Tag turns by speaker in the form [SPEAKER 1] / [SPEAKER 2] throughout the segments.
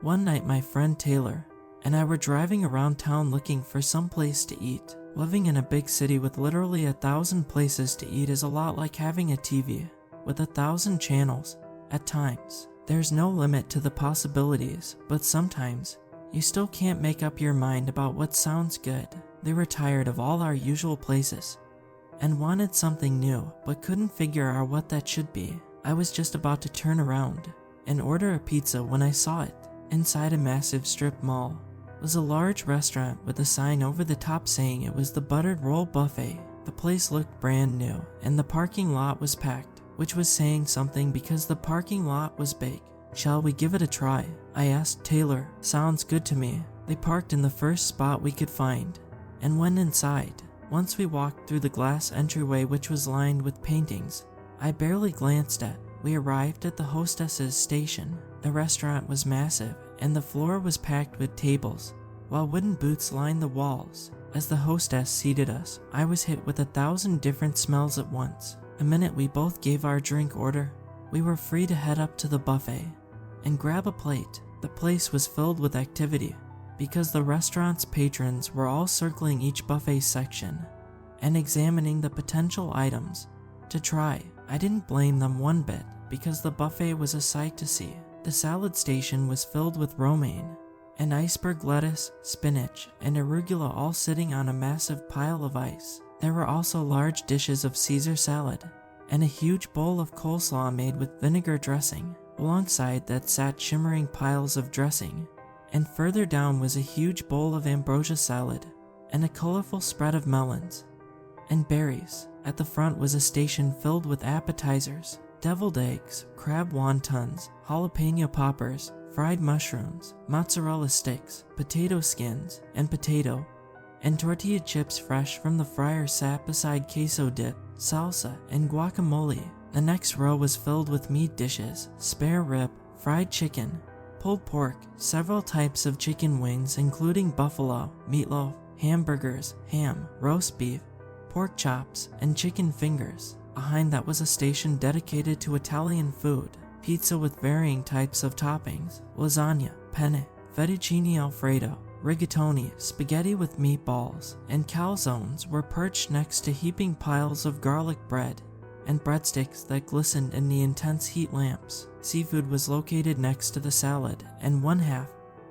[SPEAKER 1] One night my friend Taylor and I were driving around town looking for some place to eat. Living in a big city with literally 1,000 places to eat is a lot like having a TV with 1,000 channels. At times, there's no limit to the possibilities, but sometimes you still can't make up your mind about what sounds good. They were tired of all our usual places and wanted something new, but couldn't figure out what that should be. I was just about to turn around and order a pizza when I saw it. Inside a massive strip mall was a large restaurant with a sign over the top saying it was the Buttered Roll Buffet. The place looked brand new and the parking lot was packed, which was saying something because the parking lot was big. Shall we give it a try? I asked Taylor. Sounds good to me. They parked in the first spot we could find and went inside. Once we walked through the glass entryway, which was lined with paintings I barely glanced at, we arrived at the hostess's station. The restaurant was massive and the floor was packed with tables, while wooden booths lined the walls. As the hostess seated us, I was hit with 1,000 different smells at once. The minute we both gave our drink order, we were free to head up to the buffet and grab a plate. The place was filled with activity because the restaurant's patrons were all circling each buffet section and examining the potential items to try. I didn't blame them one bit because the buffet was a sight to see. The salad station was filled with romaine and iceberg lettuce, spinach, and arugula, all sitting on a massive pile of ice. There were also large dishes of Caesar salad and a huge bowl of coleslaw made with vinegar dressing. Alongside that sat shimmering piles of dressing, and further down was a huge bowl of ambrosia salad and a colorful spread of melons and berries. At the front was a station filled with appetizers: deviled eggs, crab wontons, jalapeno poppers, fried mushrooms, mozzarella sticks, potato skins, and potato and tortilla chips fresh from the fryer sat beside queso dip, salsa, and guacamole. The next row was filled with meat dishes: spare rib, fried chicken, pulled pork, several types of chicken wings including buffalo, meatloaf, hamburgers, ham, roast beef, pork chops, and chicken fingers. Behind that was a station dedicated to Italian food: pizza with varying types of toppings, lasagna, penne, fettuccine alfredo, rigatoni, spaghetti with meatballs, and calzones were perched next to heaping piles of garlic bread and breadsticks that glistened in the intense heat lamps. Seafood was located next to the salad, and one half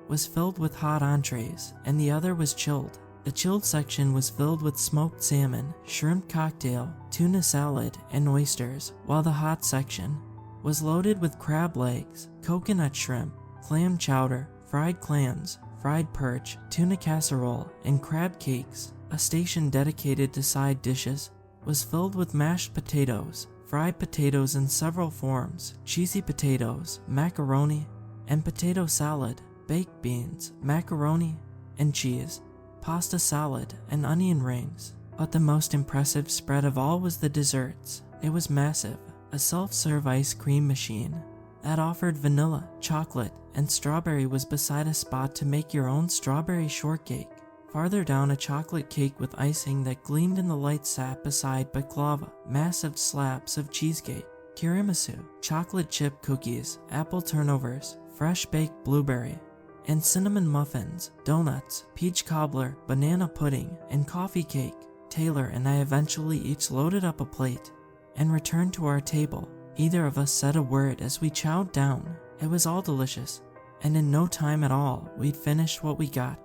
[SPEAKER 1] was filled with hot entrees and the other was chilled. The chilled section was filled with smoked salmon, shrimp cocktail, tuna salad, and oysters, while the hot section was loaded with crab legs, coconut shrimp, clam chowder, fried clams, fried perch, tuna casserole, and crab cakes. A station dedicated to side dishes was filled with mashed potatoes, fried potatoes in several forms, cheesy potatoes, macaroni, and potato salad, baked beans, macaroni and cheese, pasta salad, and onion rings. But the most impressive spread of all was the desserts. It was massive: a self-serve ice cream machine that offered vanilla, chocolate, and strawberry was beside a spot to make your own strawberry shortcake. Farther down, a chocolate cake with icing that gleamed in the light sat beside baklava, massive slabs of cheesecake, tiramisu, chocolate chip cookies, apple turnovers, fresh baked blueberry, and cinnamon muffins, donuts, peach cobbler, banana pudding, and coffee cake. Taylor and I eventually each loaded up a plate and returned to our table. Neither of us said a word as we chowed down. It was all delicious, and in no time at all we'd finished what we got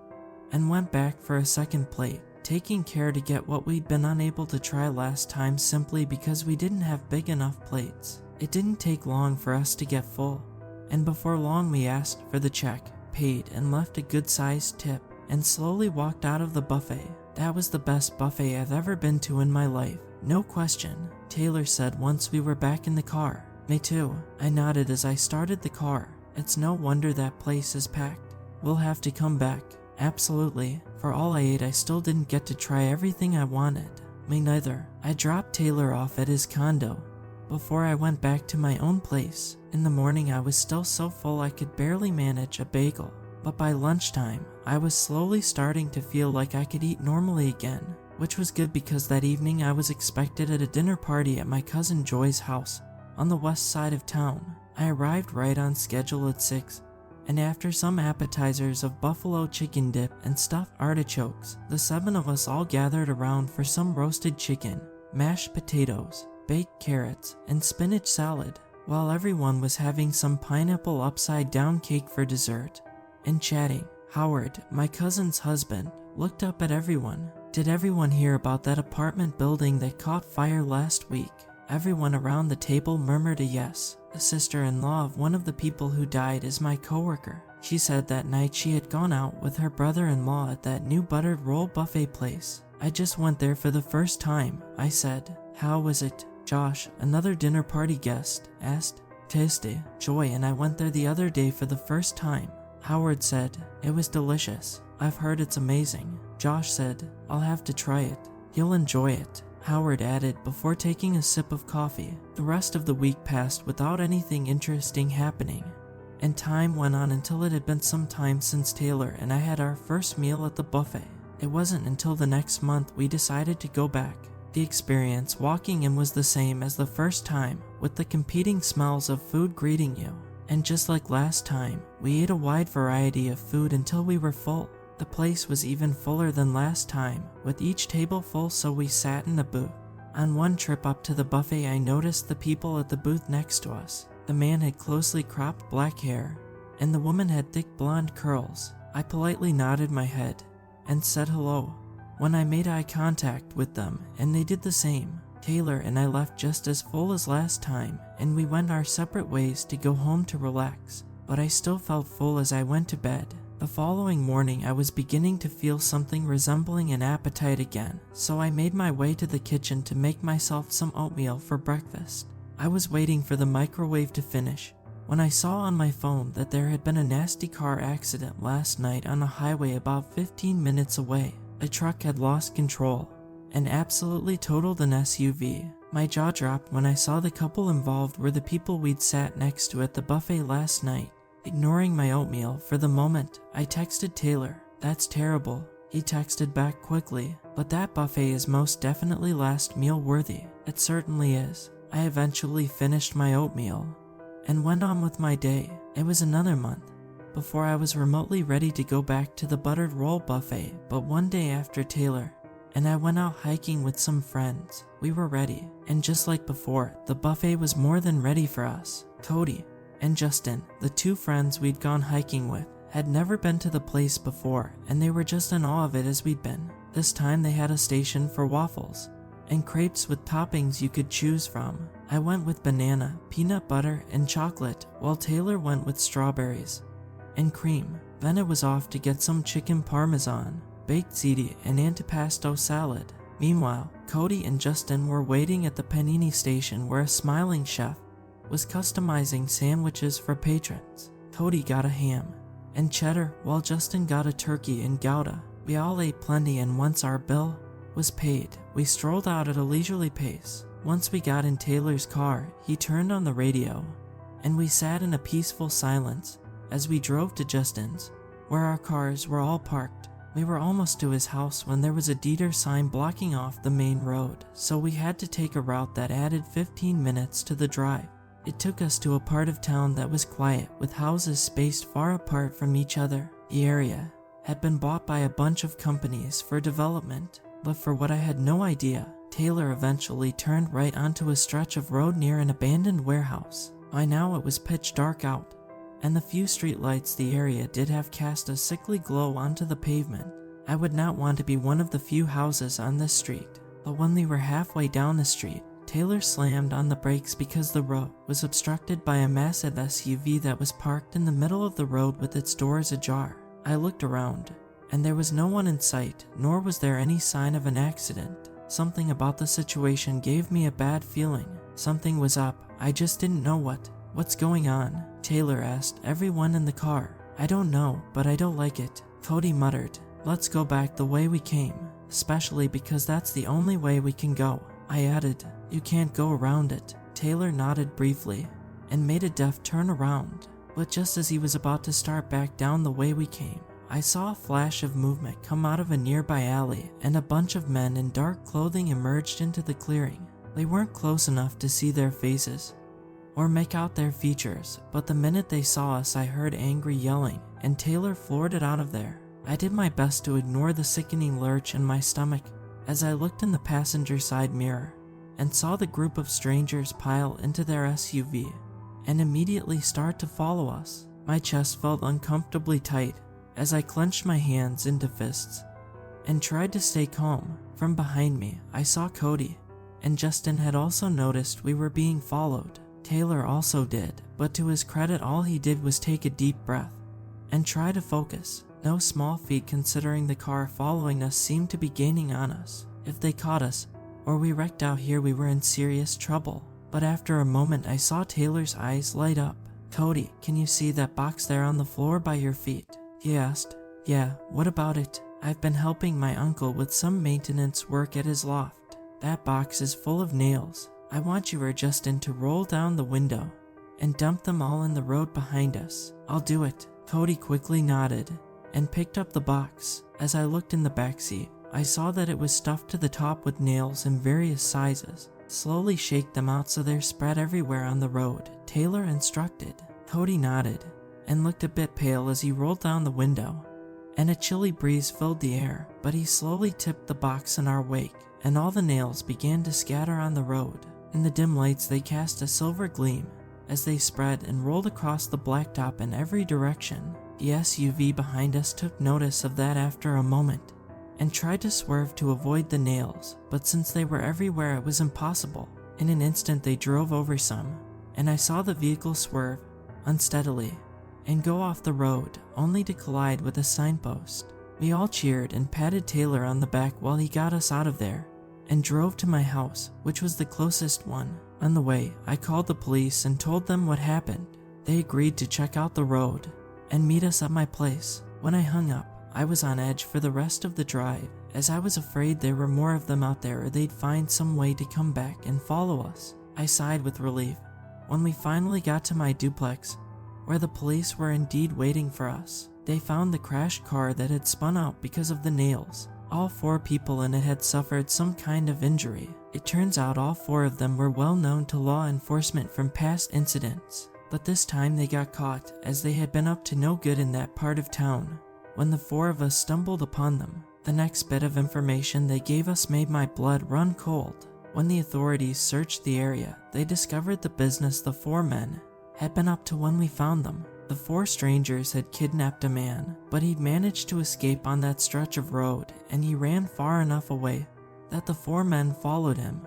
[SPEAKER 1] and went back for a second plate, taking care to get what we'd been unable to try last time simply because we didn't have big enough plates. It didn't take long for us to get full, and before long we asked for the check, paid, and left a good-sized tip, and slowly walked out of the buffet. That was the best buffet I've ever been to in my life, no question, Taylor said once we were back in the car. Me too, I nodded as I started the car. It's no wonder that place is packed. We'll have to come back. Absolutely. For all I ate, I still didn't get to try everything I wanted. Me neither. I dropped Taylor off at his condo before I went back to my own place. In the morning I was still so full I could barely manage a bagel, but by lunchtime I was slowly starting to feel like I could eat normally again, which was good because that evening I was expected at a dinner party at my cousin Joy's house on the west side of town. I arrived right on schedule at 6 and after some appetizers of buffalo chicken dip and stuffed artichokes, the 7 of us all gathered around for some roasted chicken, mashed potatoes, baked carrots, and spinach salad, while everyone was having some pineapple upside-down cake for dessert. And chatting, Howard, my cousin's husband, looked up at everyone. Did everyone hear about that apartment building that caught fire last week? Everyone around the table murmured a yes. The sister-in-law of one of the people who died is my coworker. She said that night she had gone out with her brother-in-law at that new buttered roll buffet place. I just went there for the first time, I said. How was it? Josh, another dinner party guest, asked. Tasty. Joy and I went there the other day for the first time. Howard said, it was delicious. I've heard it's amazing. Josh said, I'll have to try it. You'll enjoy it, Howard added before taking a sip of coffee. The rest of the week passed without anything interesting happening, and time went on until it had been some time since Taylor and I had our first meal at the buffet. It wasn't until the next month we decided to go back. The experience walking in was the same as the first time, with the competing smells of food greeting you. And just like last time, we ate a wide variety of food until we were full. The place was even fuller than last time, with each table full, so we sat in a booth. On one trip up to the buffet, I noticed the people at the booth next to us. The man had closely cropped black hair, and the woman had thick blonde curls. I politely nodded my head and said hello when I made eye contact with them, and they did the same. Taylor and I left just as full as last time, and we went our separate ways to go home to relax, but I still felt full as I went to bed. The following morning I was beginning to feel something resembling an appetite again, so I made my way to the kitchen to make myself some oatmeal for breakfast. I was waiting for the microwave to finish when I saw on my phone that there had been a nasty car accident last night on a highway about 15 minutes away. A truck had lost control and absolutely totaled an SUV. My jaw dropped when I saw the couple involved were the people we'd sat next to at the buffet last night. Ignoring my oatmeal for the moment, I texted Taylor, "That's terrible." He texted back quickly, "But that buffet is most definitely last meal worthy." It certainly is. I eventually finished my oatmeal and went on with my day. It was another month before I was remotely ready to go back to the buttered roll buffet, but one day after Taylor and I went out hiking with some friends, we were ready, and just like before, the buffet was more than ready for us. Cody and Justin, the 2 friends we'd gone hiking with, had never been to the place before, and they were just in awe of it as we'd been. This time they had a station for waffles and crepes with toppings you could choose from. I went with banana, peanut butter, and chocolate, while Taylor went with strawberries and cream. Then it was off to get some chicken parmesan, baked ziti, and antipasto salad. Meanwhile, Cody and Justin were waiting at the panini station where a smiling chef was customizing sandwiches for patrons. Cody got a ham and cheddar, while Justin got a turkey and Gouda. We all ate plenty, and once our bill was paid, we strolled out at a leisurely pace. Once we got in Taylor's car, he turned on the radio, and we sat in a peaceful silence as we drove to Justin's, where our cars were all parked. We were almost to his house when there was a Dieter sign blocking off the main road, so we had to take a route that added 15 minutes to the drive. It took us to a part of town that was quiet, with houses spaced far apart from each other. The area had been bought by a bunch of companies for development, but for what I had no idea, Taylor eventually turned right onto a stretch of road near an abandoned warehouse. By now it was pitch dark out, and the few streetlights the area did have cast a sickly glow onto the pavement. I would not want to be one of the few houses on this street, but when we were halfway down the street, Taylor slammed on the brakes because the road was obstructed by a massive SUV that was parked in the middle of the road with its doors ajar. I looked around, and there was no one in sight, nor was there any sign of an accident. Something about the situation gave me a bad feeling. Something was up, I just didn't know what. "What's going on?" Taylor asked everyone in the car. "I don't know, but I don't like it," Cody muttered. "Let's go back the way we came, especially because that's the only way we can go." I added, "You can't go around it." Taylor nodded briefly and made a deft turn around, but just as he was about to start back down the way we came, I saw a flash of movement come out of a nearby alley, and a bunch of men in dark clothing emerged into the clearing. They weren't close enough to see their faces or make out their features, but the minute they saw us I heard angry yelling, and Taylor floored it out of there. I did my best to ignore the sickening lurch in my stomach as I looked in the passenger side mirror and saw the group of strangers pile into their SUV and immediately start to follow us. My chest felt uncomfortably tight as I clenched my hands into fists and tried to stay calm. From behind me, I saw Cody, and Justin had also noticed we were being followed. Taylor also did, but to his credit all he did was take a deep breath and try to focus. No small feat considering the car following us seemed to be gaining on us. If they caught us, or we wrecked out here, we were in serious trouble. But after a moment I saw Taylor's eyes light up. "Cody, can you see that box there on the floor by your feet?" he asked. "Yeah, what about it?" "I've been helping my uncle with some maintenance work at his loft. That box is full of nails. I want you or Justin to roll down the window and dump them all in the road behind us." "I'll do it." Cody quickly nodded and picked up the box. As I looked in the backseat, I saw that it was stuffed to the top with nails in various sizes. "Slowly shake them out so they're spread everywhere on the road," Taylor instructed. Cody nodded and looked a bit pale as he rolled down the window, and a chilly breeze filled the air, but he slowly tipped the box in our wake, and all the nails began to scatter on the road. In the dim lights they cast a silver gleam as they spread and rolled across the blacktop in every direction. The SUV behind us took notice of that after a moment and tried to swerve to avoid the nails, but since they were everywhere it was impossible. In an instant they drove over some, and I saw the vehicle swerve unsteadily and go off the road, only to collide with a signpost. We all cheered and patted Taylor on the back while he got us out of there and drove to my house, which was the closest one. On the way, I called the police and told them what happened. They agreed to check out the road and meet us at my place. When I hung up, I was on edge for the rest of the drive, as I was afraid there were more of them out there or they'd find some way to come back and follow us. I sighed with relief when we finally got to my duplex, where the police were indeed waiting for us. They found the crashed car that had spun out because of the nails. All 4 people in it had suffered some kind of injury. It turns out all 4 of them were well known to law enforcement from past incidents, but this time they got caught as they had been up to no good in that part of town when the 4 of us stumbled upon them. The next bit of information they gave us made my blood run cold. When the authorities searched the area, they discovered the business the 4 men had been up to when we found them. The 4 strangers had kidnapped a man, but he'd managed to escape on that stretch of road, and he ran far enough away that the 4 men followed him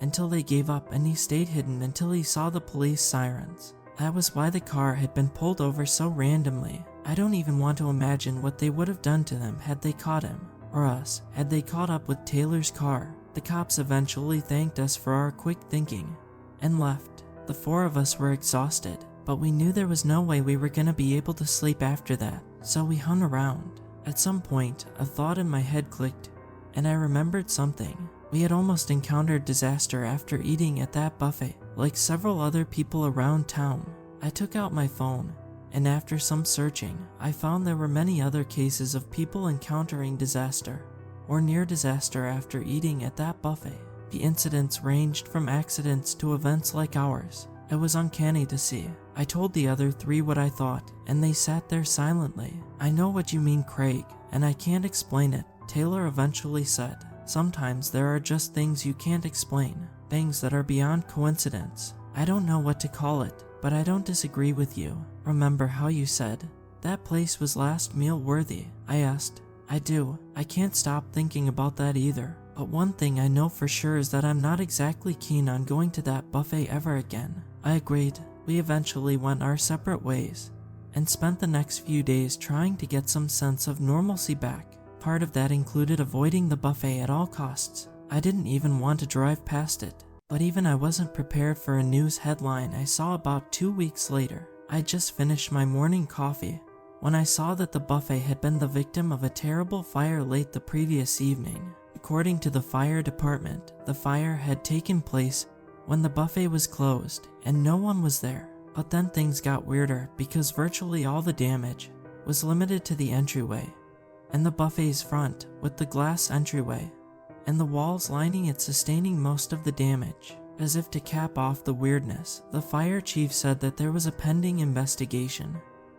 [SPEAKER 1] until they gave up, and he stayed hidden until he saw the police sirens. That was why the car had been pulled over so randomly. I don't even want to imagine what they would have done to them had they caught him, or us, had they caught up with Taylor's car. The cops eventually thanked us for our quick thinking and left. The 4 of us were exhausted, but we knew there was no way we were gonna be able to sleep after that, so we hung around. At some point, a thought in my head clicked, and I remembered something. We had almost encountered disaster after eating at that buffet, like several other people around town. I took out my phone, and after some searching, I found there were many other cases of people encountering disaster or near disaster after eating at that buffet. The incidents ranged from accidents to events like ours. It was uncanny to see. I told the other 3 what I thought, and they sat there silently. "I know what you mean, Craig, and I can't explain it," Taylor eventually said. "Sometimes there are just things you can't explain, things that are beyond coincidence. I don't know what to call it, but I don't disagree with you. Remember how you said that place was last meal worthy?" I asked. "I do. I can't stop thinking about that either. But one thing I know for sure is that I'm not exactly keen on going to that buffet ever again." I agreed. We eventually went our separate ways and spent the next few days trying to get some sense of normalcy back. Part of that included avoiding the buffet at all costs. I didn't even want to drive past it. But even I wasn't prepared for a news headline I saw about 2 weeks later. I'd just finished my morning coffee when I saw that the buffet had been the victim of a terrible fire late the previous evening. According to the fire department, the fire had taken place when the buffet was closed and no one was there. But then things got weirder because virtually all the damage was limited to the entryway and the buffet's front, with the glass entryway and the walls lining it sustaining most of the damage. As if to cap off the weirdness, the fire chief said that there was a pending investigation,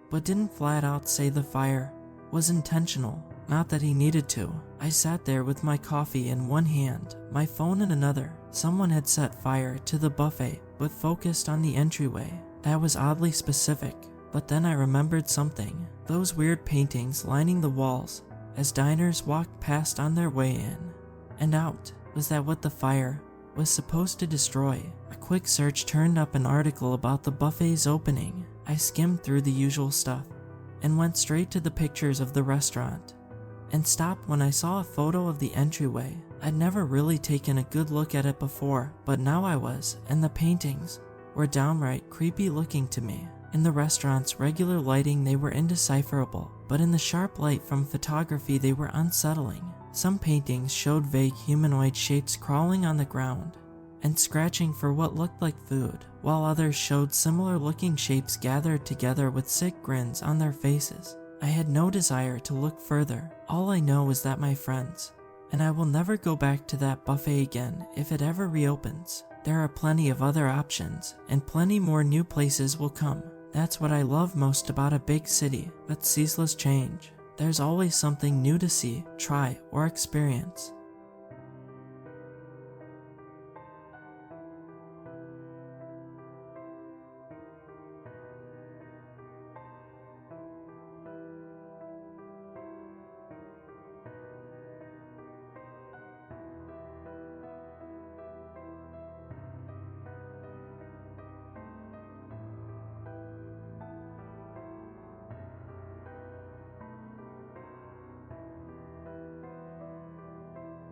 [SPEAKER 1] but didn't flat out say the fire was intentional, not that he needed to. I sat there with my coffee in one hand, my phone in another. Someone had set fire to the buffet, but focused on the entryway. That was oddly specific, but then I remembered something. Those weird paintings lining the walls as diners walked past on their way in and out. Was that what the fire was supposed to destroy? A quick search turned up an article about the buffet's opening. I skimmed through the usual stuff and went straight to the pictures of the restaurant and stopped when I saw a photo of the entryway. I'd never really taken a good look at it before, but now I was, and the paintings were downright creepy looking to me. In the restaurant's regular lighting they were indecipherable, but in the sharp light from photography they were unsettling. Some paintings showed vague humanoid shapes crawling on the ground and scratching for what looked like food, while others showed similar looking shapes gathered together with sick grins on their faces. I had no desire to look further. All I know is that my friends and I will never go back to that buffet again if it ever reopens. There are plenty of other options, and plenty more new places will come. That's what I love most about a big city, but ceaseless change. There's always something new to see, try, or experience.